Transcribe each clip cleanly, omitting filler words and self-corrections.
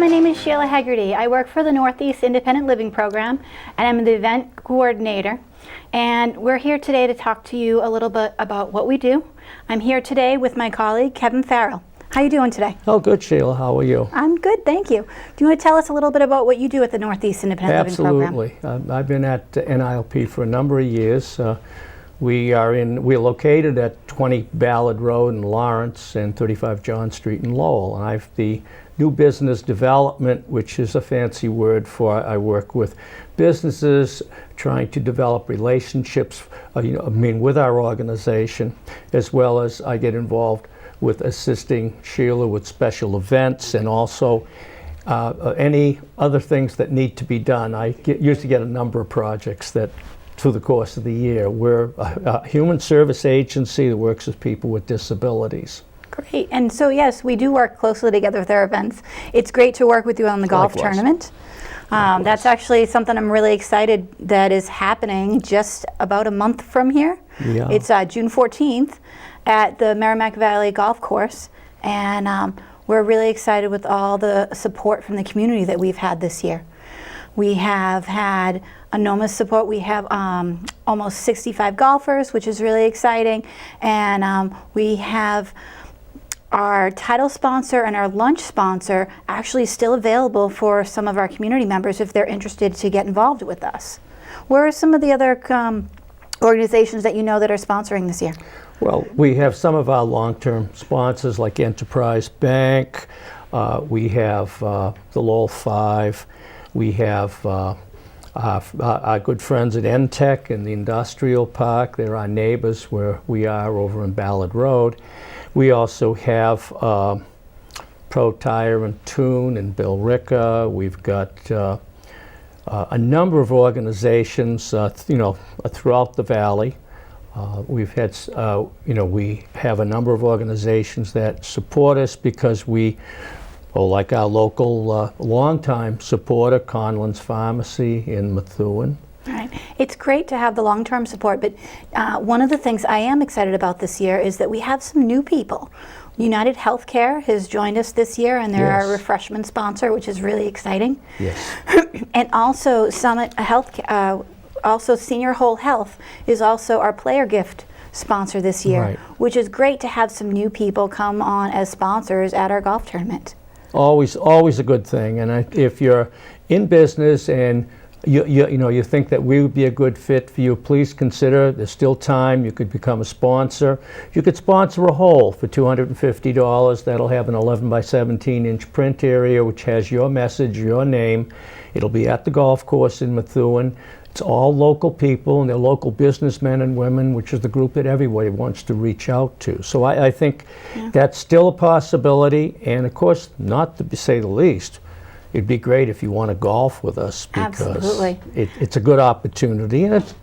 my name is Sheila Haggerty. I work for the Northeast Independent Living Program, and I'm the event coordinator. And we're here today to talk to you a little bit about what we do. I'm here today with my colleague, Kevin Farrell. How are you doing today? Oh, good, Sheila. How are you? I'm good, thank you. Do you want to tell us a little bit about what you do at the Northeast Independent Living Program? Absolutely. I've been at Nilp for a number of years. We're located at 20 Ballard Road in Lawrence and 35 John Street in Lowell. And I've the new business development, which is a fancy word for I work with businesses trying to develop relationships, with our organization, as well as I get involved with assisting Sheila with special events and also any other things that need to be done. I used to get a number of projects that through the course of the year. We're a human service agency that works with people with disabilities. Great. And so, yes, we do work closely together with our events. It's great to work with you on the golf tournament. That's actually something I'm really excited that is happening just about a month from here. Yeah. It's June 14th at the Merrimack Valley Golf Course. And we're really excited with all the support from the community that we've had this year. We have had enormous support. We have almost 65 golfers, which is really exciting. And we have our title sponsor and our lunch sponsor actually still available for some of our community members if they're interested to get involved with us. Where are some of the other organizations that you know that are sponsoring this year? Well, we have some of our long-term sponsors like Enterprise Bank. We have the Lowell 5. We have our good friends at NTech in the Industrial Park. They're our neighbors where we are over in Ballard Road. We also have Pro Tire and Tune and Bill Ricca. We've got a number of organizations, throughout the valley. We've had, we have a number of organizations that support us because like our local longtime supporter, Conlon's Pharmacy in Methuen. Right. It's great to have the long-term support, but one of the things I am excited about this year is that we have some new people. United Healthcare has joined us this year, and they're our refreshment sponsor, which is really exciting. Yes. And also Summit Health, also Senior Whole Health is also our player gift sponsor this year, right, which is great to have some new people come on as sponsors at our golf tournament. Always a good thing. And if you're in business and you think that we would be a good fit for you, please consider. There's still time. You could become a sponsor. You could sponsor a hole for $250. That'll have an 11 by 17 inch print area which has your message, your name. It'll be at the golf course in Methuen. It's all local people, and they're local businessmen and women, which is the group that everybody wants to reach out to. So I think that's still a possibility. And of course, not to say the least, it'd be great if you want to golf with us because it's a good opportunity and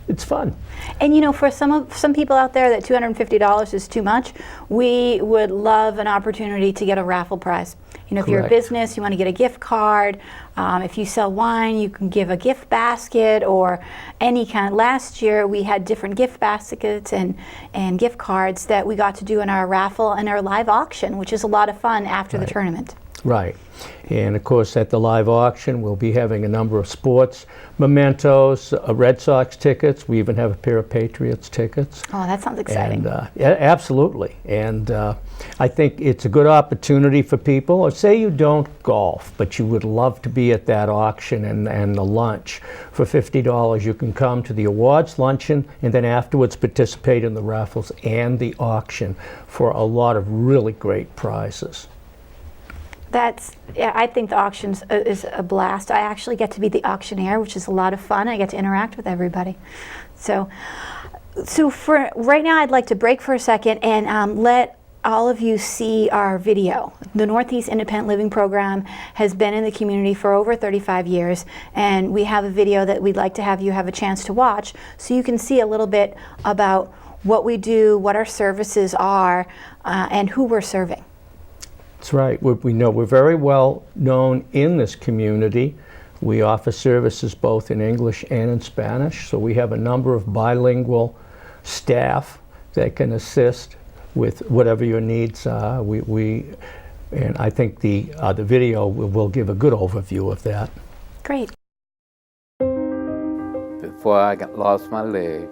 it's fun. And for some people out there that $250 is too much, we would love an opportunity to get a raffle prize. If you're a business, you want to get a gift card. If you sell wine, you can give a gift basket or any kind. Last year, we had different gift baskets and gift cards that we got to do in our raffle and our live auction, which is a lot of fun after the tournament. Right. And of course, at the live auction, we'll be having a number of sports mementos, Red Sox tickets. We even have a pair of Patriots tickets. Oh, that sounds exciting. And, absolutely. And I think it's a good opportunity for people. Or say you don't golf, but you would love to be at that auction and the lunch. For $50, you can come to the awards luncheon and then afterwards participate in the raffles and the auction for a lot of really great prizes. I think the auctions is a blast. I actually get to be the auctioneer, which is a lot of fun. I get to interact with everybody. So for right now, I'd like to break for a second and let all of you see our video. The Northeast Independent Living Program has been in the community for over 35 years, and we have a video that we'd like to have you have a chance to watch so you can see a little bit about what we do, what our services are, and who we're serving. That's right. We know we're very well known in this community. We offer services both in English and in Spanish, so we have a number of bilingual staff that can assist with whatever your needs are. We And I think the video will give a good overview of that. Great. Before I lost my leg,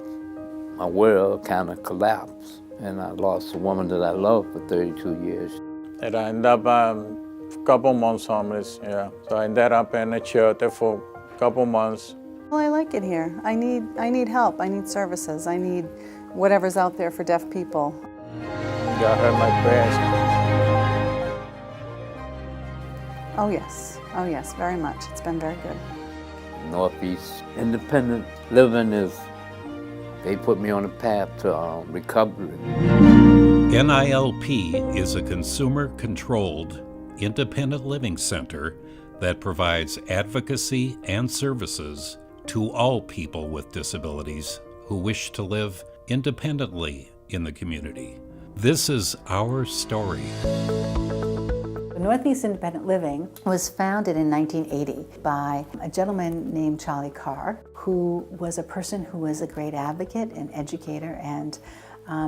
my world kind of collapsed, and I lost a woman that I loved for 32 years. And I ended up a couple months homeless, yeah. So I ended up in a shelter for a couple months. Well, I like it here. I need help. I need services. I need whatever's out there for deaf people. Got hurt my breast. Oh yes, very much. It's been very good. Northeast independent living they put me on a path to recovery. NILP is a consumer-controlled, independent living center that provides advocacy and services to all people with disabilities who wish to live independently in the community. This is our story. Northeast Independent Living was founded in 1980 by a gentleman named Charlie Carr, who was a person who was a great advocate and educator and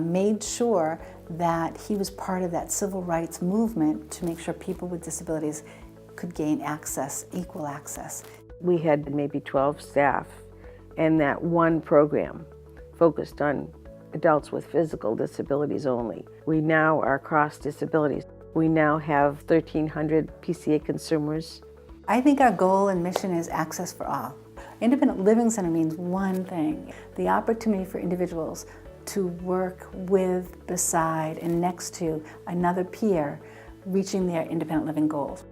made sure that he was part of that civil rights movement to make sure people with disabilities could gain access, equal access. We had maybe 12 staff, and that one program focused on adults with physical disabilities only. We now are cross disabilities. We now have 1,300 PCA consumers. I think our goal and mission is access for all. Independent Living Center means one thing: the opportunity for individuals to work with, beside, and next to another peer reaching their independent living goals.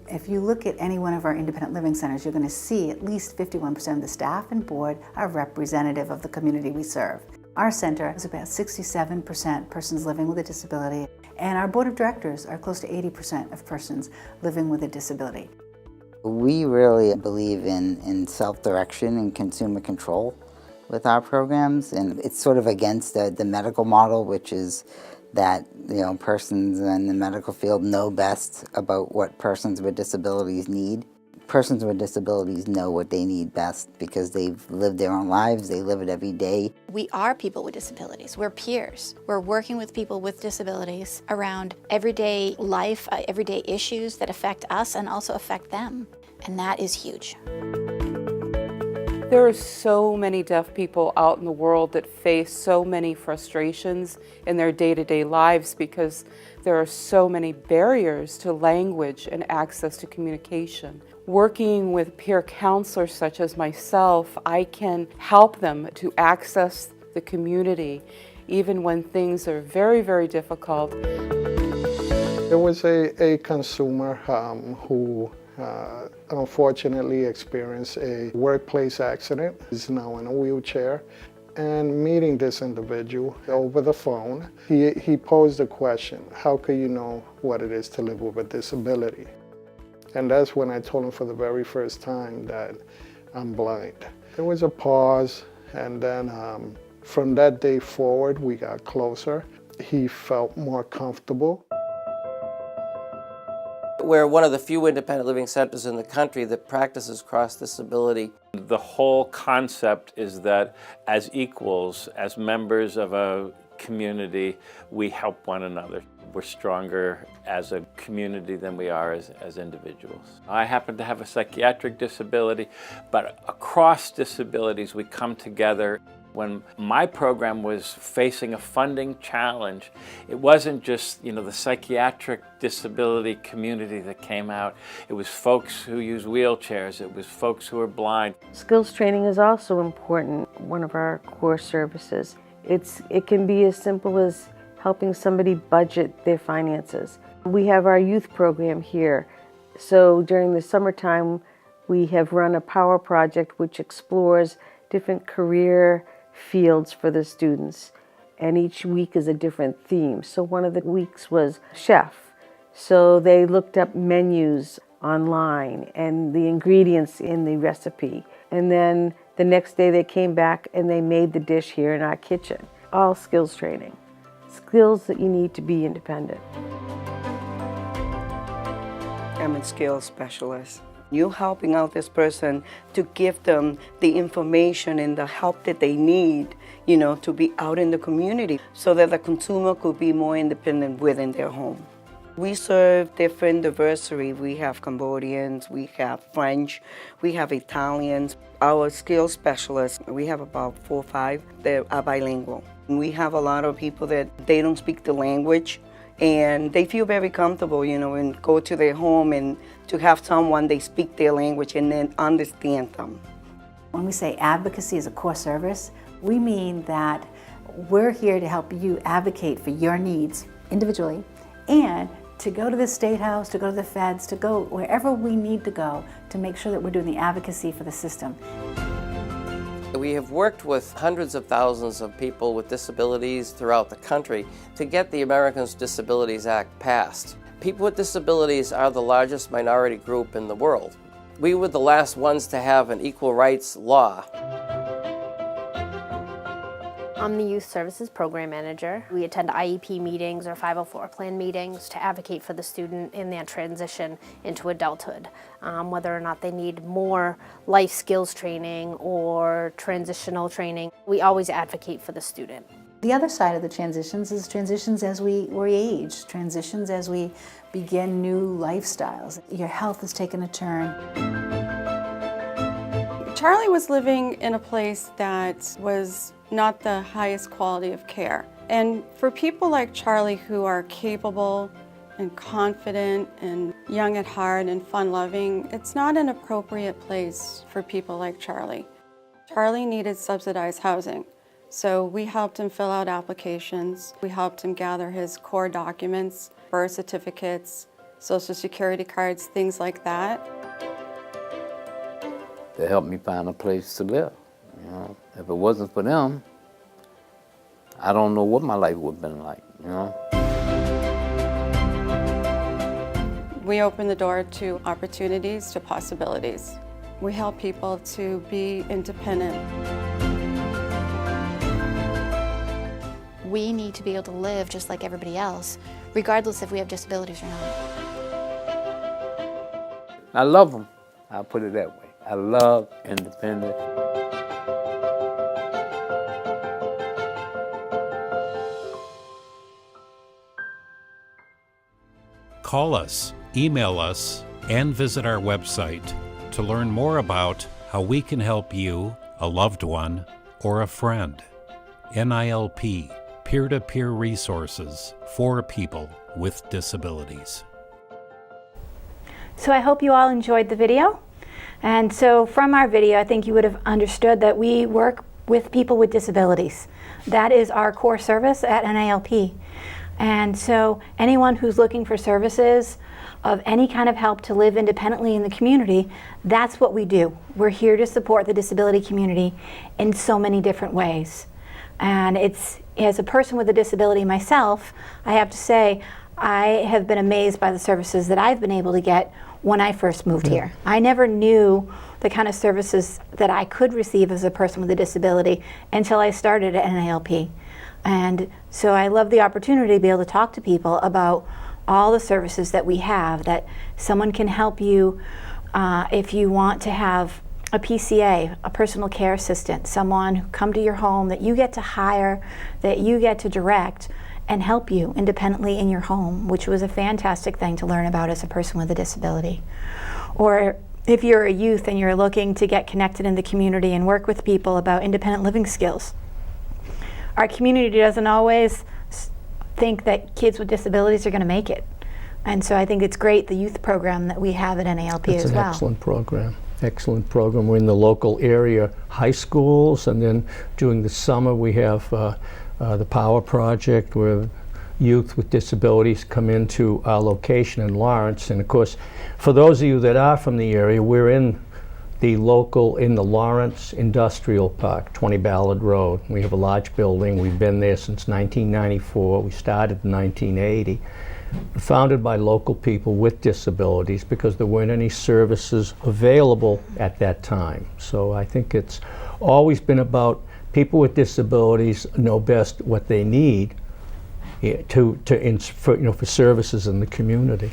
If you look at any one of our independent living centers, you're going to see at least 51% of the staff and board are representative of the community we serve. Our center is about 67% persons living with a disability, and our board of directors are close to 80% of persons living with a disability. We really believe in self-direction and consumer control with our programs, and it's sort of against the medical model, which is that persons in the medical field know best about what persons with disabilities need. Persons with disabilities know what they need best because they've lived their own lives, they live it every day. We are people with disabilities, we're peers. We're working with people with disabilities around everyday life, everyday issues that affect us and also affect them, and that is huge. There are so many deaf people out in the world that face so many frustrations in their day-to-day lives because there are so many barriers to language and access to communication. Working with peer counselors such as myself, I can help them to access the community even when things are very, very difficult. There was a consumer who unfortunately experienced a workplace accident. He's now in a wheelchair. And meeting this individual over the phone, he posed a question: how can you know what it is to live with a disability? And that's when I told him for the very first time that I'm blind. There was a pause, and then from that day forward, we got closer. He felt more comfortable. We're one of the few independent living centers in the country that practices cross-disability. The whole concept is that as equals, as members of a community, we help one another. We're stronger as a community than we are as individuals. I happen to have a psychiatric disability, but across disabilities we come together. When my program was facing a funding challenge, it wasn't just the psychiatric disability community that came out. It was folks who use wheelchairs. It was folks who are blind. Skills training is also important, one of our core services. It can be as simple as helping somebody budget their finances. We have our youth program here. So during the summertime, we have run a power project which explores different career fields for the students, and each week is a different theme. So one of the weeks was chef. So they looked up menus online and the ingredients in the recipe. And then the next day they came back and they made the dish here in our kitchen. All skills training. Skills that you need to be independent. I'm a skills specialist. You're helping out this person to give them the information and the help that they need, to be out in the community so that the consumer could be more independent within their home. We serve different diversity. We have Cambodians, we have French, we have Italians. Our skills specialists, we have about 4 or 5 that are bilingual. We have a lot of people that they don't speak the language and they feel very comfortable, and go to their home and to have someone they speak their language and then understand them. When we say advocacy is a core service, we mean that we're here to help you advocate for your needs individually and to go to the State House, to go to the feds, to go wherever we need to go to make sure that we're doing the advocacy for the system. We have worked with hundreds of thousands of people with disabilities throughout the country to get the Americans with Disabilities Act passed. People with disabilities are the largest minority group in the world. We were the last ones to have an equal rights law. I'm the Youth Services Program Manager. We attend IEP meetings or 504 plan meetings to advocate for the student in their transition into adulthood, whether or not they need more life skills training or transitional training. We always advocate for the student. The other side of the transitions is transitions as we age, transitions as we begin new lifestyles. Your health has taken a turn. Charlie was living in a place that was not the highest quality of care. And for people like Charlie who are capable and confident and young at heart and fun-loving, it's not an appropriate place for people like Charlie. Charlie needed subsidized housing. So we helped him fill out applications. We helped him gather his core documents, birth certificates, social security cards, things like that. They helped me find a place to live. If it wasn't for them, I don't know what my life would have been like, We open the door to opportunities, to possibilities. We help people to be independent. We need to be able to live just like everybody else, regardless if we have disabilities or not. I love them. I'll put it that way. I love independent. Call us, email us, and visit our website to learn more about how we can help you, a loved one, or a friend. NILP, peer-to-peer resources for people with disabilities. So I hope you all enjoyed the video. And so from our video, I think you would have understood that we work with people with disabilities. That is our core service at NILP. And so anyone who's looking for services of any kind of help to live independently in the community, that's what we do. We're here to support the disability community in so many different ways. And as a person with a disability myself, I have to say, I have been amazed by the services that I've been able to get when I first moved here. I never knew the kind of services that I could receive as a person with a disability until I started at NILP. And so I love the opportunity to be able to talk to people about all the services that we have, that someone can help you if you want to have a PCA, a personal care assistant, someone who come to your home that you get to hire, that you get to direct, and help you independently in your home, which was a fantastic thing to learn about as a person with a disability. Or if you're a youth and you're looking to get connected in the community and work with people about independent living skills. Our community doesn't always think that kids with disabilities are going to make it. And so I think it's great, the youth program that we have at NALP as well. It's an excellent program. Excellent program. We're in the local area high schools, and then during the summer we have the Power Project, where youth with disabilities come into our location in Lawrence. And of course, for those of you that are from the area, we're in the Lawrence Industrial Park, 20 Ballard Road. We have a large building. We've been there since 1994. We started in 1980. Founded by local people with disabilities because there weren't any services available at that time. So I think it's always been about people with disabilities know best what they need for services in the community.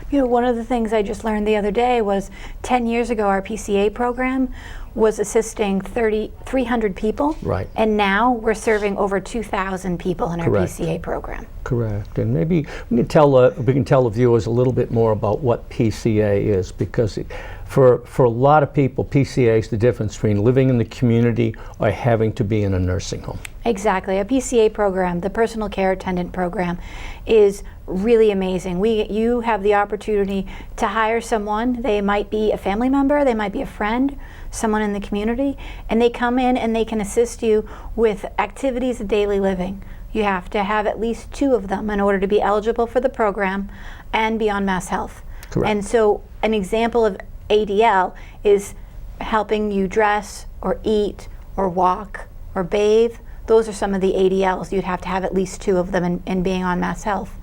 You know, one of the things I just learned the other day was 10 years ago, our PCA program was assisting 300 people. Right. And now we're serving over 2,000 people in our Correct. PCA program. Correct. And maybe we can tell the viewers a little bit more about what PCA is, because for a lot of people, PCA is the difference between living in the community or having to be in a nursing home. Exactly. A PCA program, the personal care attendant program, is really amazing. You have the opportunity to hire someone. They might be a family member, they might be a friend, someone in the community, and they come in and they can assist you with activities of daily living. You have to have at least 2 of them in order to be eligible for the program and be on Mass Health. Correct. And so an example of ADL is helping you dress or eat or walk or bathe. Those are some of the ADLs. You'd have to have at least 2 of them in being on Mass Health.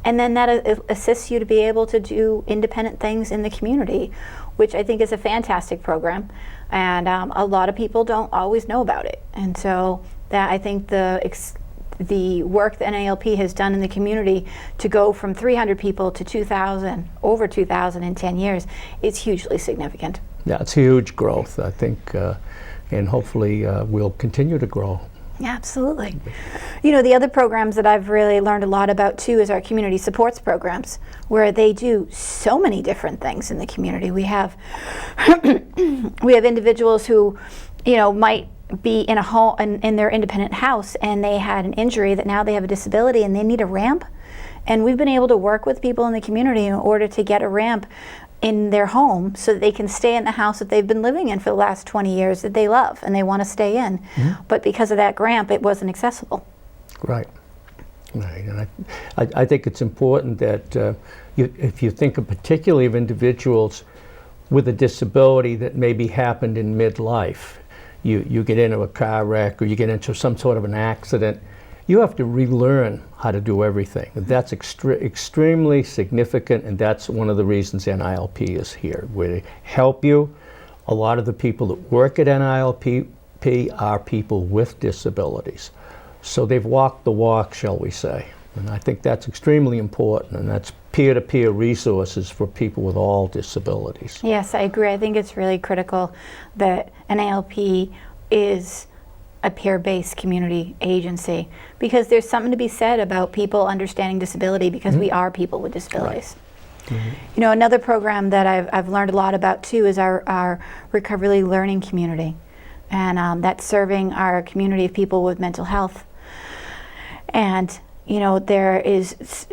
And then that assists you to be able to do independent things in the community, which I think is a fantastic program. And a lot of people don't always know about it. And so that, I think the work that NALP has done in the community to go from 300 people to 2,000, over 2,000 in 10 years, is hugely significant. Yeah, it's huge growth, I think, and hopefully we'll continue to grow. Yeah, absolutely. You know, the other programs that I've really learned a lot about too is our community supports programs, where they do so many different things in the community. We have we have individuals who, you know, might be in a home in their independent house, and they had an injury that now they have a disability and they need a ramp. And we've been able to work with people in the community in order to get a ramp in their home so that they can stay in the house that they've been living in for the last 20 years that they love and they want to stay in. Mm-hmm. But because of that ramp, it wasn't accessible. Right. Right. And I think it's important that if you think of particularly of individuals with a disability that maybe happened in midlife, you get into a car wreck or you get into some sort of an accident, you have to relearn how to do everything. That's extremely significant, and that's one of the reasons NILP is here, where to help you. A lot of the people that work at NILP are people with disabilities. So they've walked the walk, shall we say. And I think that's extremely important, and that's peer-to-peer resources for people with all disabilities. Yes, I agree. I think it's really critical that NILP is a peer-based community agency, because there's something to be said about people understanding disability, because we are people with disabilities. Right. Mm-hmm. You know, another program that I've learned a lot about too is our recovery learning community, and that's serving our community of people with mental health. And you know, there is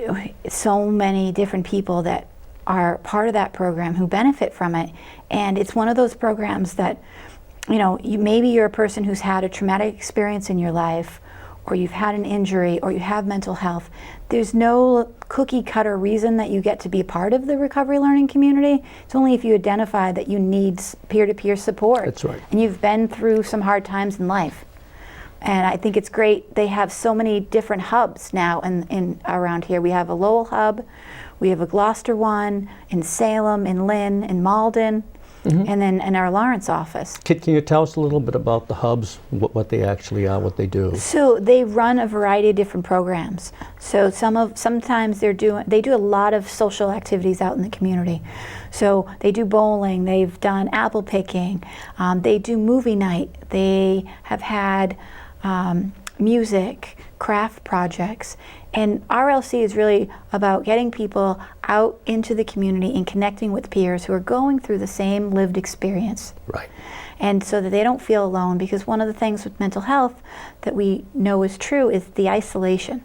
so many different people that are part of that program who benefit from it, and it's one of those programs that, you know, maybe you're a person who's had a traumatic experience in your life, or you've had an injury, or you have mental health. There's no cookie cutter reason that you get to be a part of the recovery learning community. It's only if you identify that you need peer-to-peer support. That's right. And you've been through some hard times in life. And I think it's great. They have so many different hubs now in around here. We have a Lowell hub, we have a Gloucester one, in Salem, in Lynn, in Malden. Mm-hmm. And then in our Lawrence office. Can you tell us a little bit about the hubs, what they actually are, what they do? So they run a variety of different programs. So sometimes they do a lot of social activities out in the community. So they do bowling, they've done apple picking, they do movie night, they have had music, craft projects. And RLC is really about getting people out into the community and connecting with peers who are going through the same lived experience. Right. And so that they don't feel alone, because one of the things with mental health that we know is true is the isolation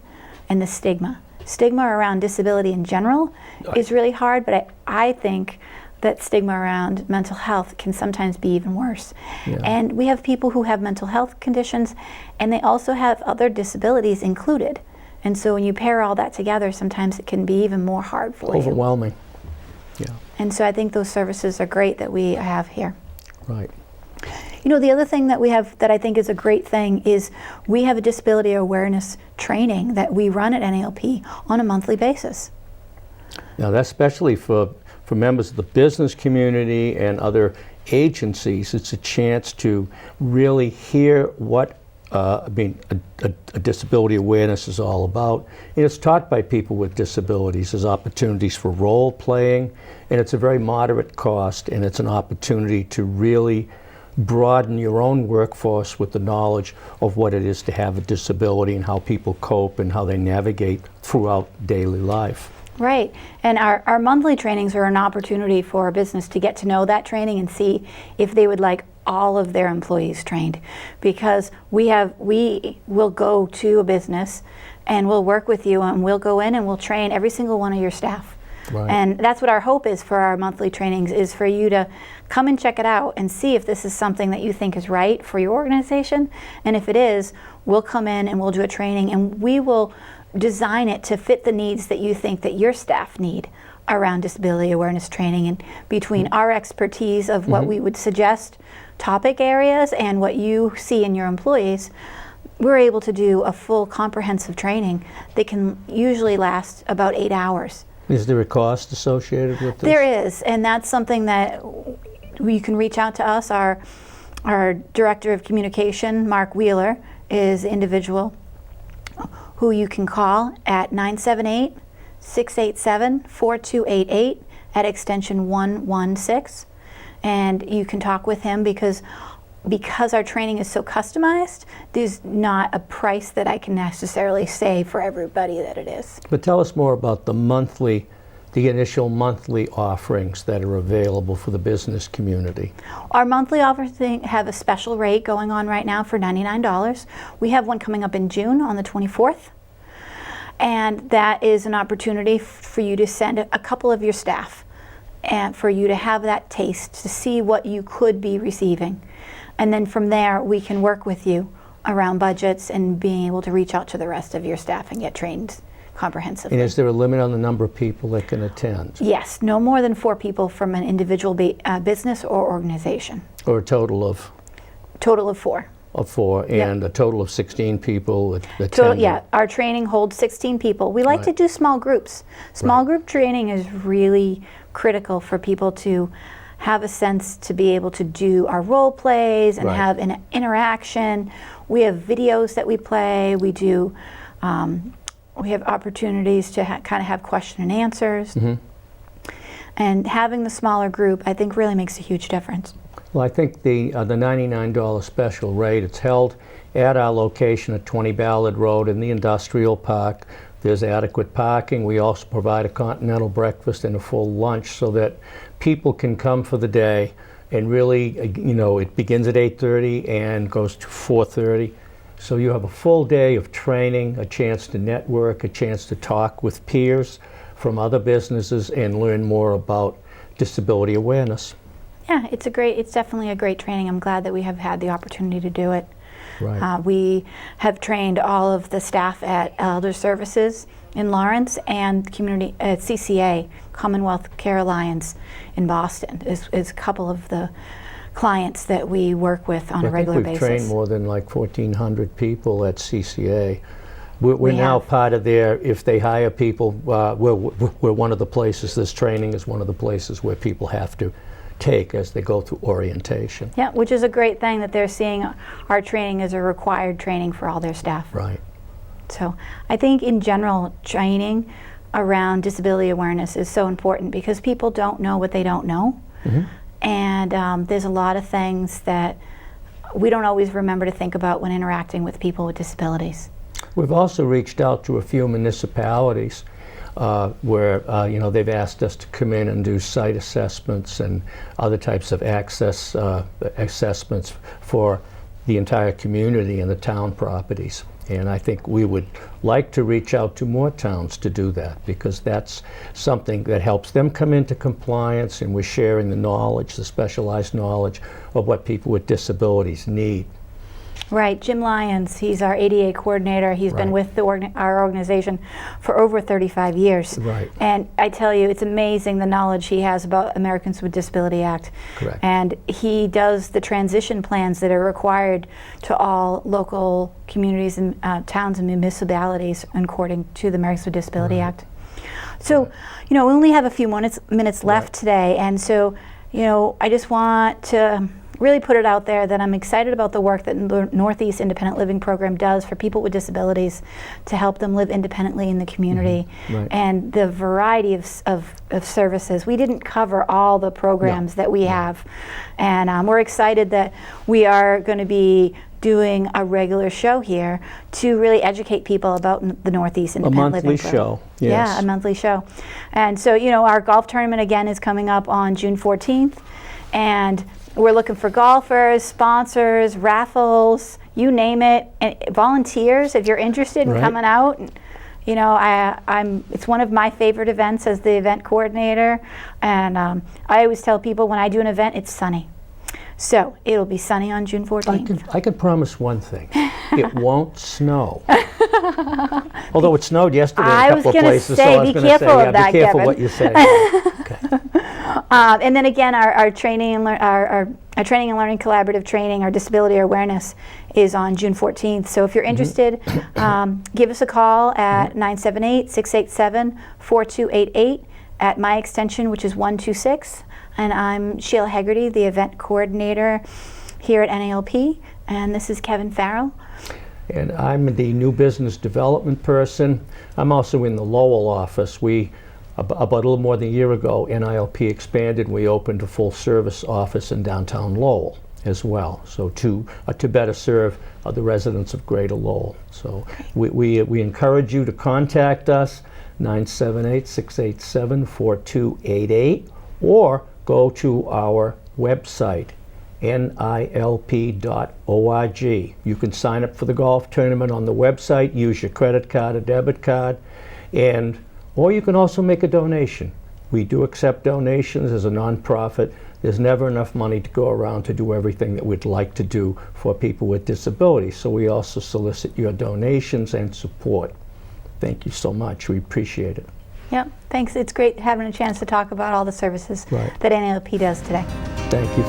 and the stigma. Stigma around disability in general is really hard, but I think that stigma around mental health can sometimes be even worse. Yeah. And we have people who have mental health conditions, and they also have other disabilities included. And so when you pair all that together, sometimes it can be even more hard for you. Overwhelming. Yeah. And so I think those services are great that we have here. Right. You know, the other thing that we have that I think is a great thing is we have a disability awareness training that we run at NALP on a monthly basis. Now that's especially for members of the business community and other agencies. It's a chance to really hear what a disability awareness is all about. And it's taught by people with disabilities. There's opportunities for role playing, and it's a very moderate cost, and it's an opportunity to really broaden your own workforce with the knowledge of what it is to have a disability and how people cope and how they navigate throughout daily life. Right, and our monthly trainings are an opportunity for a business to get to know that training and see if they would like all of their employees trained, because we will go to a business and we'll work with you and we'll go in and we'll train every single one of your staff. Right. And that's what our hope is for our monthly trainings, is for you to come and check it out and see if this is something that you think is right for your organization. And if it is, we'll come in and we'll do a training and we will design it to fit the needs that you think that your staff need around disability awareness training. And between our expertise of what we would suggest topic areas and what you see in your employees, we're able to do a full comprehensive training that can usually last about 8 hours. Is there a cost associated with this? There is, and that's something that you can reach out to us. Our Director of Communication, Mark Wheeler, is the individual who you can call at 978-687-4288 at extension 116. And you can talk with him because our training is so customized, there's not a price that I can necessarily say for everybody that it is. But tell us more about the initial monthly offerings that are available for the business community. Our monthly offers have a special rate going on right now for $99. We have one coming up in June on the 24th. And that is an opportunity for you to send a couple of your staff and for you to have that taste, to see what you could be receiving. And then from there, we can work with you around budgets and being able to reach out to the rest of your staff and get trained comprehensively. And is there a limit on the number of people that can attend? Yes, no more than 4 people from an individual business or organization. Or a total of? Total of 4. Of 4, and a total of 16 people attend? Total, yeah, our training holds 16 people. We like to do small groups. Small group training is really critical for people to have a sense to be able to do our role plays and have an interaction. We have videos that we play. We do. We have opportunities to kind of have question and answers. And having the smaller group, I think, really makes a huge difference. Well, I think the $99 special rate, it's held at our location at 20 Ballard Road in the industrial park. There's adequate parking. We also provide a continental breakfast and a full lunch so that people can come for the day and really, it begins at 8:30 and goes to 4:30. So you have a full day of training, a chance to network, a chance to talk with peers from other businesses and learn more about disability awareness. Yeah, it's definitely a great training. I'm glad that we have had the opportunity to do it. Right. We have trained all of the staff at Elder Services in Lawrence and community at CCA, Commonwealth Care Alliance in Boston, is a couple of the clients that we work with on a regular basis. I think we've trained more than like 1,400 people at CCA. We're now part of their, if they hire people, we're one of the places, this training is one of the places where people have to take as they go through orientation. Yeah, which is a great thing that they're seeing our training as a required training for all their staff. Right. So I think in general, training around disability awareness is so important because people don't know what they don't know. And there's a lot of things that we don't always remember to think about when interacting with people with disabilities. We've also reached out to a few municipalities where they've asked us to come in and do site assessments and other types of access assessments for the entire community and the town properties. And I think we would like to reach out to more towns to do that because that's something that helps them come into compliance, and we're sharing the knowledge, the specialized knowledge of what people with disabilities need. Right, Jim Lyons, he's our ADA coordinator. He's been with our organization for over 35 years. Right. And I tell you, it's amazing the knowledge he has about Americans with Disability Act. Correct. And he does the transition plans that are required to all local communities and towns and municipalities according to the Americans with Disability Act. So, we only have a few minutes left today, and so, I just want to really put it out there that I'm excited about the work that the Northeast Independent Living Program does for people with disabilities to help them live independently in the community, Right. and the variety of services. We didn't cover all the programs that we have, and we're excited that we are going to be doing a regular show here to really educate people about the Northeast Independent Living Program. A monthly show, yes. Yeah, a monthly show. And so, you know, our golf tournament again is coming up on June 14th, and we're looking for golfers, sponsors, raffles, you name it, and volunteers if you're interested in coming out. You know, it's one of my favorite events as the event coordinator, and I always tell people when I do an event, it's sunny. So it'll be sunny on June 14th. I can promise one thing. It won't snow. Although it snowed yesterday in a couple of places. Say, so I was going to say, be careful what you say. Okay. And then again, our training and our training and learning collaborative training, our disability awareness, is on June 14th. So if you're interested, give us a call at 978-687-4288 at my extension, which is 126. And I'm Sheila Hegarty, the event coordinator here at NALP, and this is Kevin Farrell. And I'm the new business development person. I'm also in the Lowell office. About a little more than a year ago, NILP expanded. We opened a full-service office in downtown Lowell as well, so to better serve the residents of Greater Lowell. So we encourage you to contact us, 978-687-4288, or go to our website, nilp.org. You can sign up for the golf tournament on the website, use your credit card or debit card, or you can also make a donation. We do accept donations as a nonprofit. There's never enough money to go around to do everything that we'd like to do for people with disabilities. So we also solicit your donations and support. Thank you so much. We appreciate it. Yep, thanks. It's great having a chance to talk about all the services that NALP does today. Thank you.